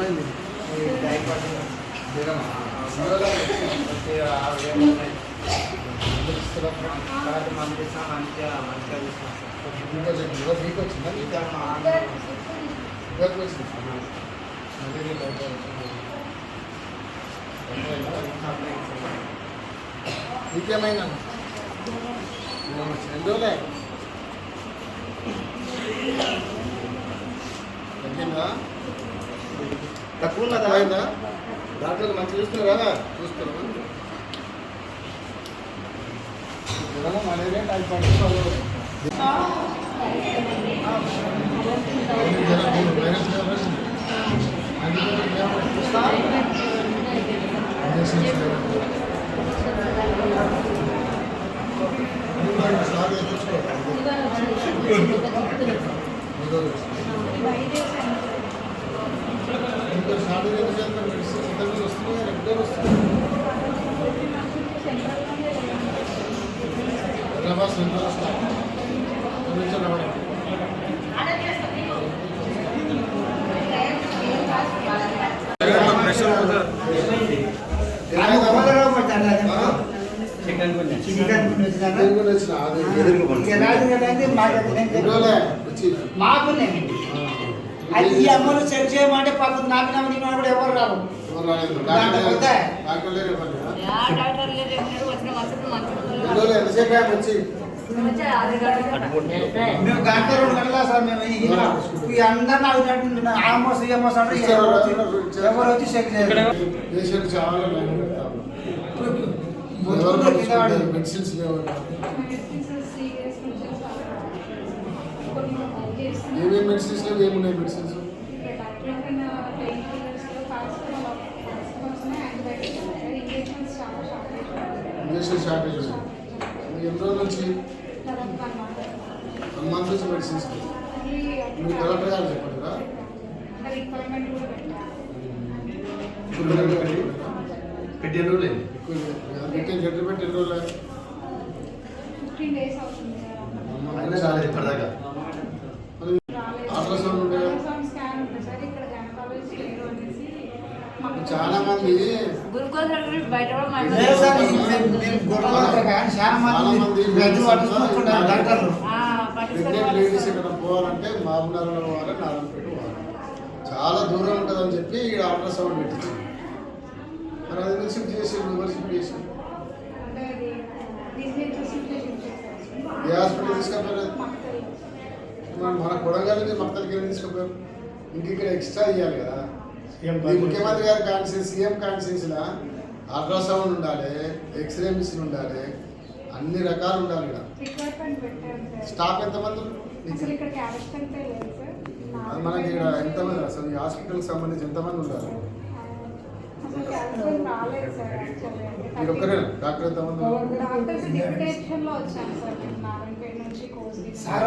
ఏమైంది నీకేమైనా ఎందులే తగ్గిందా తక్కువ అయిందా డాక్టర్లు మంచి చూస్తున్నారా చూస్తున్నారా మలేరియా టైఫాయిడ్ ఈ అమ్మలు చెక్ చేయమంటే పక్కన నాపినా కూడా ఎవరు రావు. మేము గంట 2 గంటల సార్ మేము అందరినీ ఆల్మోస్ట్ ఏమోస్ అంటే ఎవరు వచ్చి చెక్ చేయాలి. మెడిసిన్స్ ఏమేమి మెడిసిన్స్ లేవు ఏమున్నాయి మెడిసిన్స్ ఇంజక్షన్ షార్టేజ్ ఎన్ని రోజుల నుంచి 1 మంత్ నుంచి మెడిసిన్స్ మీరు కలెక్టర్ గారు చెప్పండి కదా పెట్టి ఎన్ని రోజులు పెట్టి పెట్టి ఎన్ని రోజులు ఇప్పటిదాకా చాలా మంది ప్రెగ్నెంట్ లేడీస్ ఇక్కడ పోవాలంటే మామూలు పోవాలి నారాయణపేట పోవాలి చాలా దూరం ఉంటుందని చెప్పి ఇక్కడ అల్ట్రాసౌండ్ పెట్టించారు. మరి అది షిఫ్ట్ చేసి షిఫ్ట్ చేసి ఏ హాస్పిటల్ తీసుకపోయారు? మన కొడంగల్ నుంచి మక్తలకి వెళ్ళి తీసుకుపోయారు. ఇంక ఇక్కడ ఎక్స్ట్రా ఇవ్వాలి కదా. ముఖ్యమంత్రి గారి కాన్షియస్ సీఎం కాన్షియస్లా అల్ట్రాసౌండ్ ఉండాలి, ఎక్స్రే మిషన్ ఉండాలి, అన్ని రకాలు ఉండాలి. ఇక్కడ స్టాఫ్ ఎంతమంది? అది మనకి ఇక్కడ ఎంతమంది అసలు ఈ హాస్పిటల్కి సంబంధించి ఎంతమంది ఉండాలి? మీరు ఒక్కరేనా డాక్టర్? ఎంతమంది? సార్